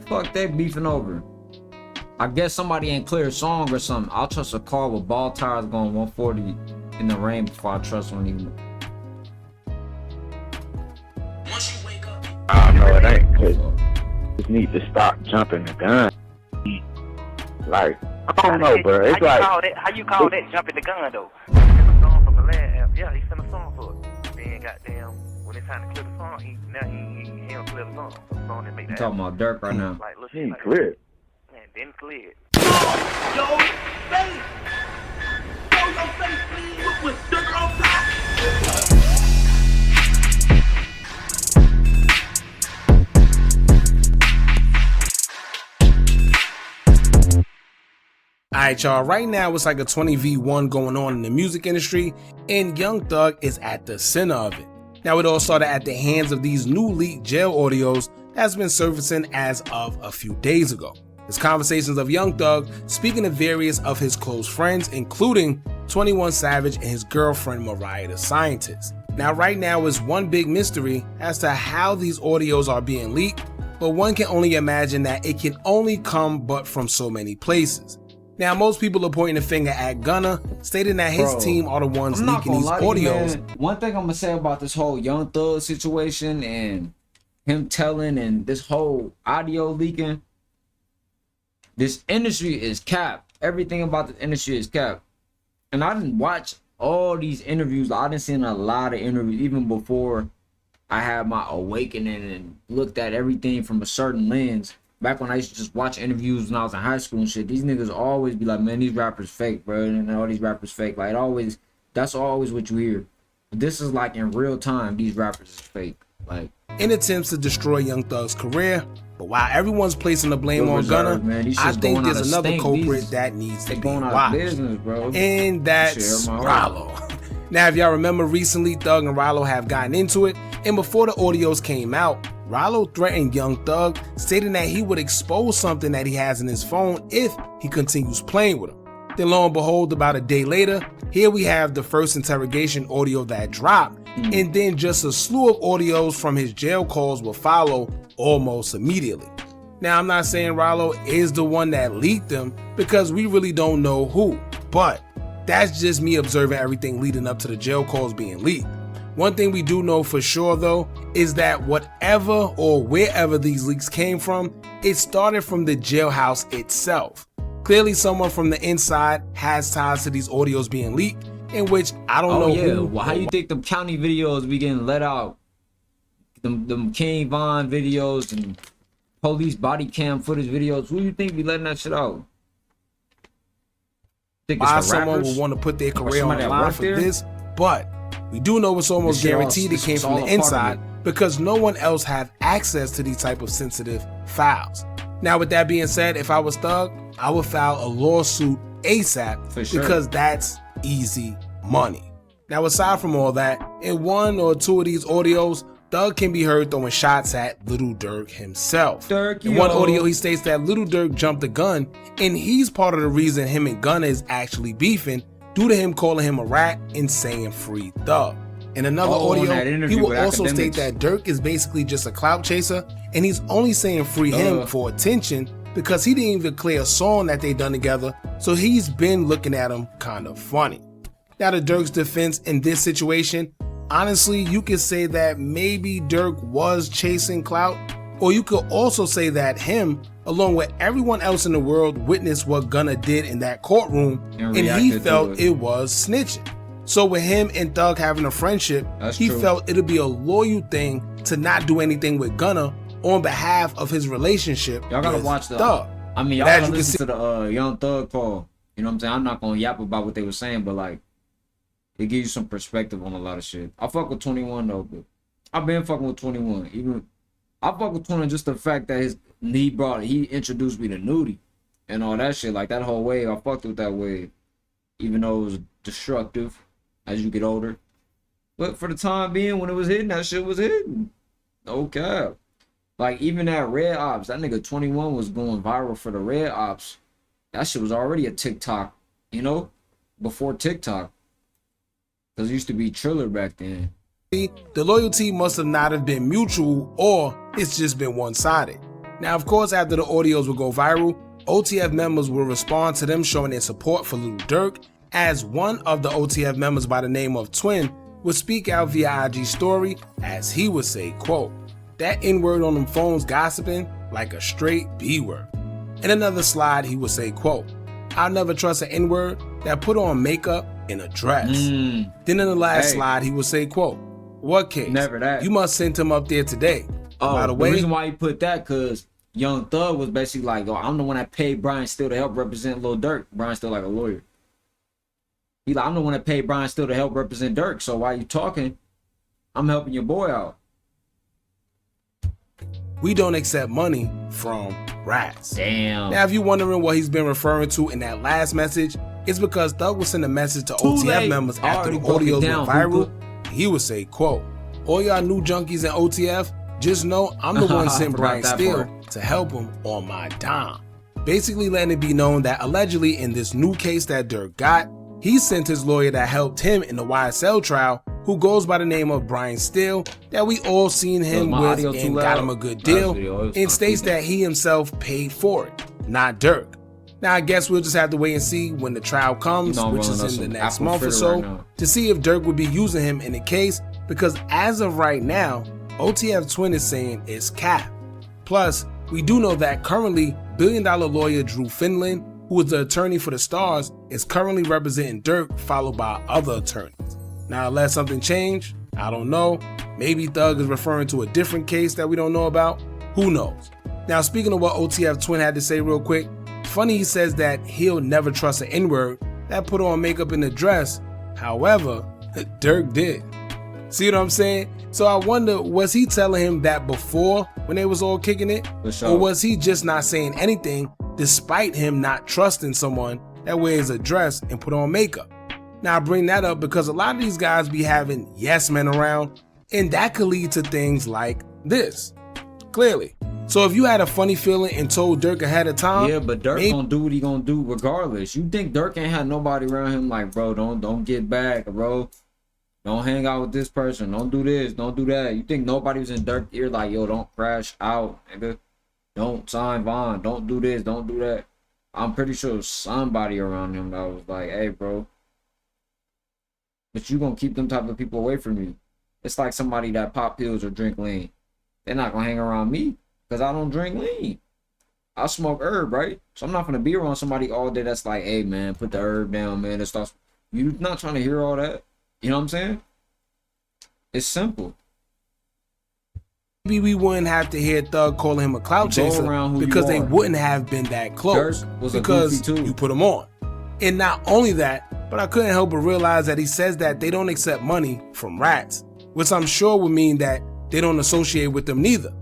Fuck they beefing over? I guess somebody ain't clear a song or something. I'll trust a car with ball tires going 140 in the rain before I trust one even. I know it ain't. Cause just need to stop jumping the gun. Like, I don't know, bro. It's like how you call that jumping the gun though? He sent a song from the last app. Yeah, he sent a song for it. Then goddamn, when it's time to clear the song, he don't clear the song. So the song that make that. You talking about Durk right now? Like, look, he ain't clear. Man, didn't clear it. Yo, face! Show your face, please, with Durk on top! Alright y'all, right now it's like a 20v1 going on in the music industry, and Young Thug is at the center of it. Now it all started at the hands of these new leaked jail audios that's been surfacing as of a few days ago. It's conversations of Young Thug speaking to various of his close friends, including 21 Savage and his girlfriend Mariah the Scientist. Now right now is one big mystery as to how these audios are being leaked, but one can only imagine that it can only come but from so many places. Now, most people are pointing the finger at Gunna, stating that his team are the ones leaking these audios. One thing I'm gonna say about this whole Young Thug situation and him telling and this whole audio leaking, this industry is capped. Everything about the industry is capped. And I didn't watch all these interviews. I didn't see a lot of interviews even before I had my awakening and looked at everything from a certain lens. Back when I used to just watch interviews when I was in high school and shit, these niggas always be like, man, these rappers fake, bro, and all these rappers fake. Like, that's always what you hear. But this is like in real time, these rappers is fake. Like, in attempts to destroy Young Thug's career, but while everyone's placing the blame on Gunna, I think there's another culprit that needs to be watched, and that's Rollo. Now, if y'all remember recently, Thug and Rollo have gotten into it, and before the audios came out, Rollo threatened Young Thug, stating that he would expose something that he has in his phone if he continues playing with him. Then lo and behold, about a day later, here we have the first interrogation audio that dropped, and then just a slew of audios from his jail calls will follow almost immediately. Now, I'm not saying Rollo is the one that leaked them, because we really don't know who, but that's just me observing everything leading up to the jail calls being leaked. One thing we do know for sure though, is that whatever or wherever these leaks came from, it started from the jailhouse itself. Clearly someone from the inside has ties to these audios being leaked, in which I don't know who. Well, how you think the county videos be getting let out? Them King Von videos and police body cam footage videos, who you think be letting that shit out? Think why someone would want to put their career on the line for this, but we do know it's almost guaranteed it came from the inside because no one else had access to these type of sensitive files. Now, with that being said, if I was Thug, I would file a lawsuit ASAP because that's easy money. Now, aside from all that, in one or two of these audios, Thug can be heard throwing shots at Lil Durk himself. In one audio, he states that Lil Durk jumped the gun, and he's part of the reason him and Gunna is actually beefing, due to him calling him a rat and saying free Thug. In another audio, he will also state that Durk is basically just a clout chaser, and he's only saying free him for attention because he didn't even clear a song that they done together, so he's been looking at him kind of funny. Now, to Durk's defense in this situation, honestly, you could say that maybe Durk was chasing clout, or you could also say that him, along with everyone else in the world, witnessed what Gunna did in that courtroom, and he felt it was snitching. So with him and Thug having a friendship, he felt it'd be a loyal thing to not do anything with Gunna on behalf of his relationship. Y'all gotta watch the Thug. I mean, y'all gotta listen to the Young Thug call. You know what I'm saying? I'm not gonna yap about what they were saying, but like, it gives you some perspective on a lot of shit. I fuck with 21 though, but I've been fucking with 21. Even I fuck with 21 just the fact that he introduced me to nudie and all that shit. Like that whole wave, I fucked with that wave, even though it was destructive as you get older. But for the time being, when it was hitting, that shit was hitting. No cap. Like even that Red Ops, that nigga 21 was going viral for the Red Ops. That shit was already a TikTok, you know, before TikTok. Because it used to be Triller back then. The loyalty must have not have been mutual, or it's just been one-sided. Now, of course, after the audios would go viral, OTF members will respond to them showing their support for Lil Durk, as one of the OTF members by the name of Twin would speak out via IG story as he would say, quote, "That N-word on them phones gossiping like a straight B-word." In another slide, he would say, quote, "I'll never trust an N-word that put on makeup in a dress." Then in the last slide, he would say, quote, "What case? Never that. You must send him up there today." Oh, by the way, reason why he put that, cause Young Thug was basically like, "Oh, I'm the one that paid Brian Steele to help represent Lil Durk." Brian Steele like a lawyer. He like, "I'm the one that paid Brian Steele to help represent Durk. So while you talking, I'm helping your boy out." We don't accept money from rats. Damn. Now, if you're wondering what he's been referring to in that last message, it's because Thug would send a message to OTF members after the audios went viral. He would say, quote, "All y'all new junkies in OTF, just know I'm the one sent Brian Steele to help him on my dime." Basically letting it be known that allegedly in this new case that Durk got, he sent his lawyer that helped him in the YSL trial, who goes by the name of Brian Steele, that we all seen him with and got him a good deal, and states that he himself paid for it, not Durk. Now I guess we'll just have to wait and see when the trial comes, which is in the next month or so, to see if Durk would be using him in the case, because as of right now, OTF Twin is saying it's cap. Plus, we do know that currently billion-dollar lawyer Drew Finland, who is the attorney for the Stars, is currently representing Durk, followed by other attorneys. Now, unless something changed, I don't know. Maybe Thug is referring to a different case that we don't know about. Who knows? Now, speaking of what OTF Twin had to say real quick, funny he says that he'll never trust an N-word that put on makeup in the dress. However, Durk did. See what I'm saying? So I wonder, was he telling him that before when they was all kicking it? Or was he just not saying anything despite him not trusting someone that wears a dress and put on makeup? Now I bring that up because a lot of these guys be having yes men around, and that could lead to things like this, clearly. So if you had a funny feeling and told Durk ahead of time, yeah, but Durk gonna do what he gonna do regardless. You think Durk ain't had nobody around him like, bro, don't get back, bro. Don't hang out with this person. Don't do this. Don't do that. You think nobody was in Durk's ear like, yo, don't crash out, nigga. Don't sign Vaughn. Don't do this. Don't do that. I'm pretty sure somebody around him that was like, hey, bro. But you gonna keep them type of people away from you. It's like somebody that pop pills or drink lean. They're not gonna hang around me because I don't drink lean. I smoke herb, right? So I'm not gonna be around somebody all day that's like, hey, man, put the herb down, man. It starts. You not trying to hear all that. You know what I'm saying? It's simple. Maybe we wouldn't have to hear Thug calling him a clout chaser because they wouldn't have been that close because you put him on. And not only that, but I couldn't help but realize that he says that they don't accept money from rats, which I'm sure would mean that they don't associate with them neither.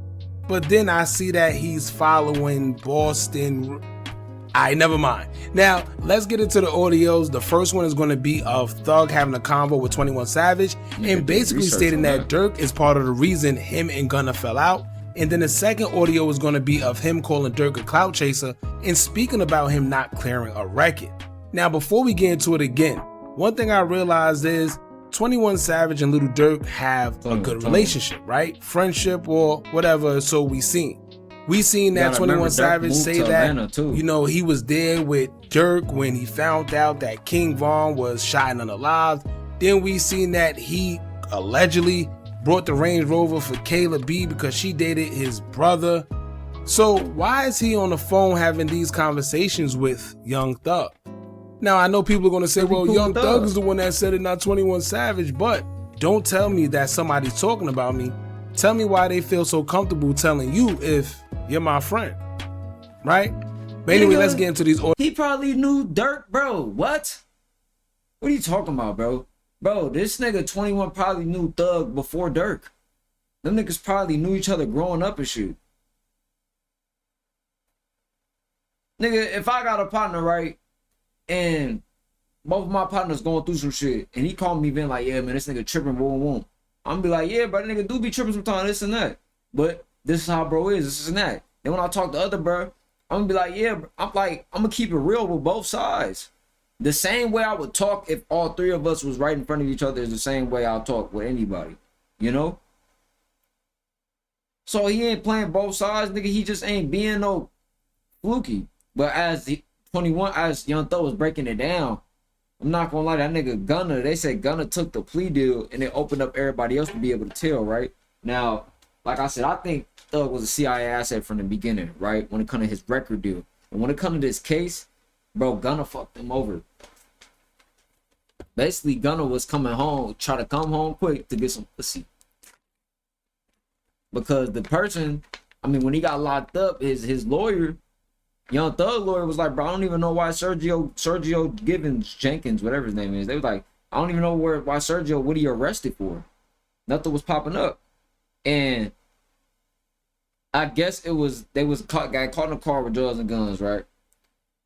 But then I see that he's following Boston. Alright, never mind. Now, let's get into the audios. The first one is going to be of Thug having a convo with 21 Savage and basically stating that Durk is part of the reason him and Gunna fell out. And then the second audio is going to be of him calling Durk a clout chaser and speaking about him not clearing a record. Now, before we get into it again, one thing I realized is 21 Savage and Lil Durk have a good relationship, right? Friendship or whatever, so we seen. We seen that 21 Savage say that, you know, he was there with Durk when he found out that King Von was shot and unalived. Then we seen that he allegedly brought the Range Rover for Kayla B because she dated his brother. So why is he on the phone having these conversations with Young Thug? Now, I know people are going to say, well, Young Thug is the one that said it, not 21 Savage, but don't tell me that somebody's talking about me. Tell me why they feel so comfortable telling you if you're my friend, right? But anyway, let's get into these. He probably knew Durk, bro. What? What are you talking about, bro? Bro, this nigga 21 probably knew Thug before Durk. Them niggas probably knew each other growing up and shit. Nigga, if I got a partner, right, and both of my partners going through some shit, and he called me being like, yeah, man, this nigga tripping, boom. I'm gonna be like, yeah, bro, that nigga do be tripping sometimes, this and that. But this is how bro is, this and that. Then when I talk to other bro, I'm gonna be like, yeah, bro. I'm gonna keep it real with both sides. The same way I would talk if all three of us was right in front of each other is the same way I'll talk with anybody, you know? So he ain't playing both sides, nigga. He just ain't being no fluky. But as the 21, as Young Thug was breaking it down, I'm not gonna lie, that nigga Gunna, they said Gunna took the plea deal and it opened up everybody else to be able to tell, right? Now, like I said, I think Thug was a CIA asset from the beginning, right? When it comes to his record deal. And when it comes to this case, bro, Gunna fucked him over. Basically, Gunna was coming home, try to come home quick to get some pussy. Because the person, I mean, when he got locked up, his lawyer, Young Thug lawyer, was like, bro, I don't even know why Sergio Jenkins, whatever his name is. They was like, I don't even know why Sergio, what he arrested for. Nothing was popping up. And I guess it was, got caught in a car with drugs and guns, right?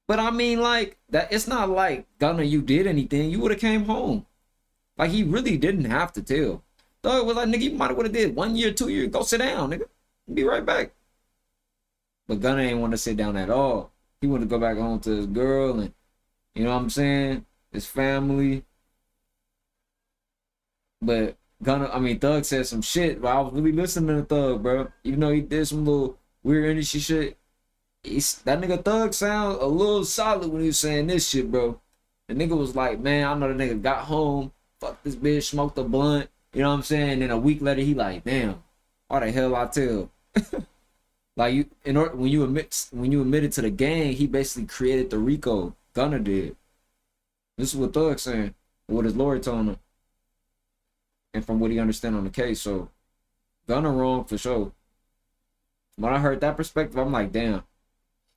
But I mean, like, that it's not like, Gunna, you did anything. You would have came home. Like, he really didn't have to tell. Thug was like, nigga, you might have would have did 1 year, 2 years. Go sit down, nigga. Be right back. But Gunna ain't want to sit down at all. He wanted to go back home to his girl and, you know what I'm saying, his family. But Thug said some shit, but I was really listening to Thug, bro. Even though he did some little weird industry shit, that nigga Thug sound a little solid when he was saying this shit, bro. The nigga was like, man, I know the nigga got home, fucked this bitch, smoked a blunt, you know what I'm saying? And then a week later, he like, damn, why the hell I tell? Like, when you admitted to the gang, he basically created the RICO. Gunna did. This is what Thug's saying, what his lawyer told him, and from what he understand on the case. So, Gunna wrong for sure. When I heard that perspective, I'm like, damn.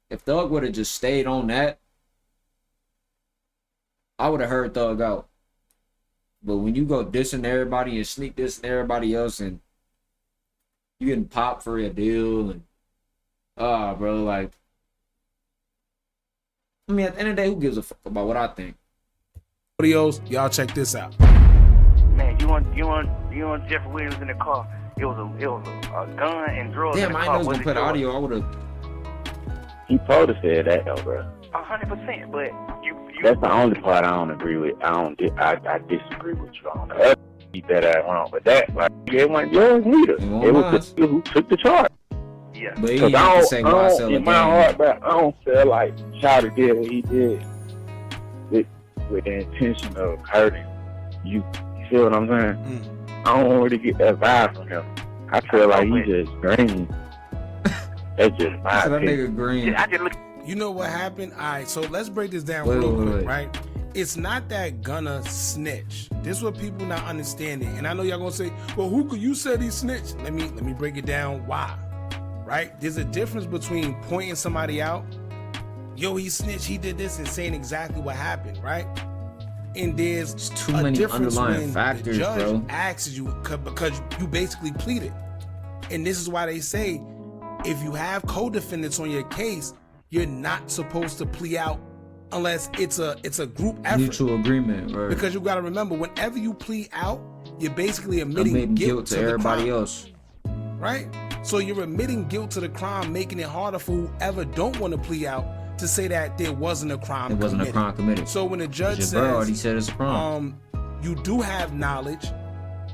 If Thug would have just stayed on that, I would have heard Thug out. But when you go dissing everybody and sneak dissing everybody else, and you getting popped for a deal, and bro, like, I mean, at the end of the day, who gives a fuck about what I think? Videos, y'all check this out. Man, you want Jeffrey Williams in the car? It was a gun and drugs. Damn, in the I car. know he was gonna play the audio. I would have. He probably said that though, bro. 100%, but you. That's the only part I don't agree with. I disagree with you on that. He better wrong, but that, like, it wasn't yours neither. It was the who took the charge. Yeah. But he didn't have to say why I sell in my heart, but I don't feel like Chowder did what he did with the intention of hurting you. You feel what I'm saying? I don't really get that vibe from him. I feel like he just green. That's just my that opinion. nigga green. I just look. You know what happened? All right, so let's break this down real quick, right? It's not that Gunna snitch. This is what people not understanding. And I know y'all gonna say, well, who could you say he snitched? Let me break it down why. Right? There's a difference between pointing somebody out, yo, he snitched, he did this, and saying exactly what happened, right? And there's too many underlying factors, the judge bro. asks you because you basically pleaded. And this is why they say if you have co-defendants on your case, you're not supposed to plea out unless it's a group effort. Mutual agreement, right? Because you gotta remember, whenever you plea out, you're basically admitting guilt to everybody else. Right? So you're admitting guilt to the crime, making it harder for whoever don't want to plea out to say that there wasn't a crime committed. It wasn't a crime committed. So when the judge says, already said it's a crime. You do have knowledge,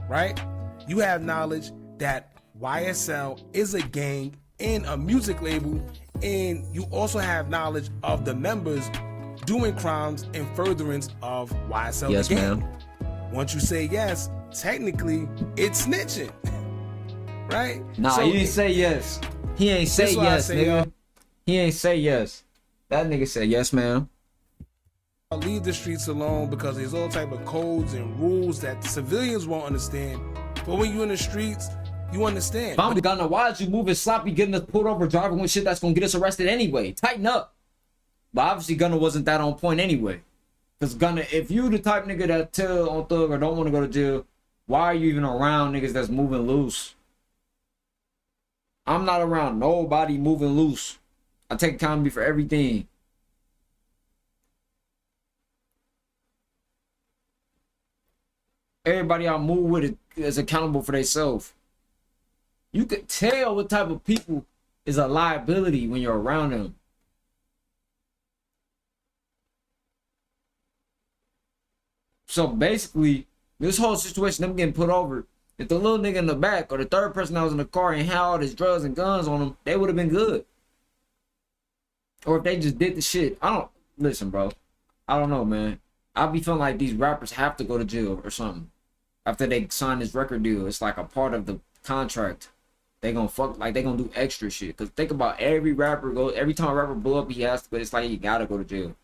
right? You have knowledge that YSL is a gang and a music label, and you also have knowledge of the members doing crimes in furtherance of YSL. Yes, the gang. ma'am. Once you say yes, technically it's snitching. Right? Nah, so he didn't say yes. He ain't say yes, nigga. He ain't say yes. That nigga said yes, ma'am. Leave the streets alone because there's all type of codes and rules that the civilians won't understand. But when you're in the streets, you understand. If I'm Gunna, why is you moving sloppy, getting us pulled over, driving with shit that's gonna get us arrested anyway? Tighten up. But obviously Gunna wasn't that on point anyway. Because Gunna, if you the type nigga that tell on Thug or don't want to go to jail, why are you even around niggas that's moving loose? I'm not around nobody moving loose. I take accountability for everything. Everybody I move with is accountable for themselves. You could tell what type of people is a liability when you're around them. So basically, this whole situation, them getting put over, If the little nigga in the back or the third person that was in the car and had all his drugs and guns on them, they would have been good. Or if they just did the shit. Listen, bro. I don't know, man. I be feeling like these rappers have to go to jail or something. After they sign this record deal, it's like a part of the contract. They gonna they gonna do extra shit. Cause think about every time a rapper blew up, he has to, but it's like he gotta go to jail.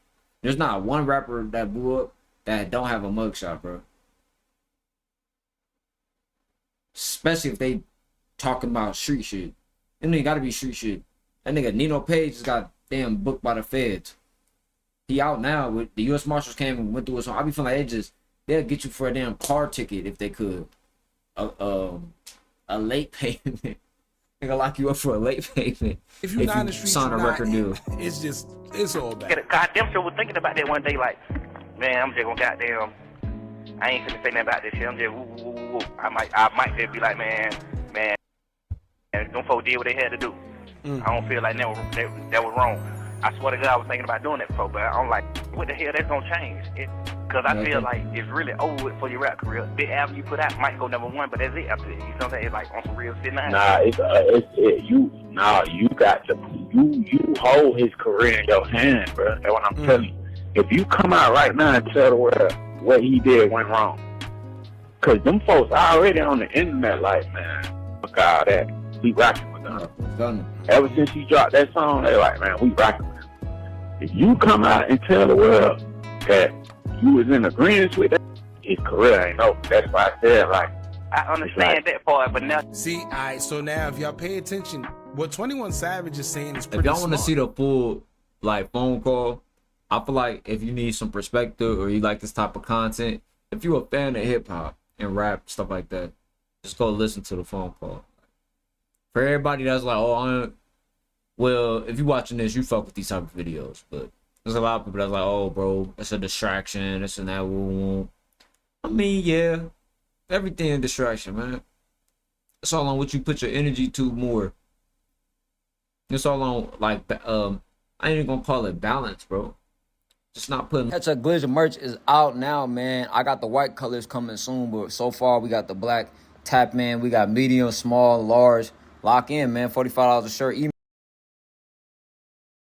There's not one rapper that blew up that don't have a mugshot, bro. Especially if they talking about street shit. It ain't gotta be street shit. That nigga Nino Page just got damn booked by the feds. He out now. With the U.S. Marshals came and went through it. I be feeling like they'll get you for a damn car ticket if they could. A late payment. They gonna lock you up for a late payment if you're not in the streets, sign a record deal. It's all bad. Goddamn sure was thinking about that one day, like, man, I'm just gonna goddamn, I ain't finna say nothing about this shit. I'm just woo. I might just be like, man, them folks did what they had to do. I don't feel like that was wrong. I swear to God, I was thinking about doing that before, but I'm like, what the hell, that's gonna change? Because I feel like it's really over with for your rap career. The album you put out might go #1, but that's it after that. You know what I'm saying? It's like on some real shit now. You hold his career in your hand, bro. That's what I'm telling you. If you come out right now and tell the world what he did went wrong, because them folks already on the internet like, man, fuck all that. We rocking with them. Ever since he dropped that song, they like, man, we rocking with him. If you come out and tell the world that you was in agreement with that, his career ain't over. That's why I said, like, I understand that part, but now. See, so now if y'all pay attention, what 21 Savage is saying is pretty If y'all want to smart. see the full phone call, I feel like if you need some perspective or you like this type of content, if you're a fan of hip hop and rap stuff like that, just go listen to the phone call. For everybody that's like, well, if you're watching this, you fuck with these type of videos, but there's a lot of people that's like, oh, bro, it's a distraction, this and that. I mean, yeah, everything a distraction, man. It's all on what you put your energy to more. It's all on, like, I ain't even gonna call it balance, bro. Just not putting. Catch Up Glizzy merch is out now, man. I got the white colors coming soon, but so far we got the black tap, man. We got medium, small, large. Lock in, man. $45 a shirt.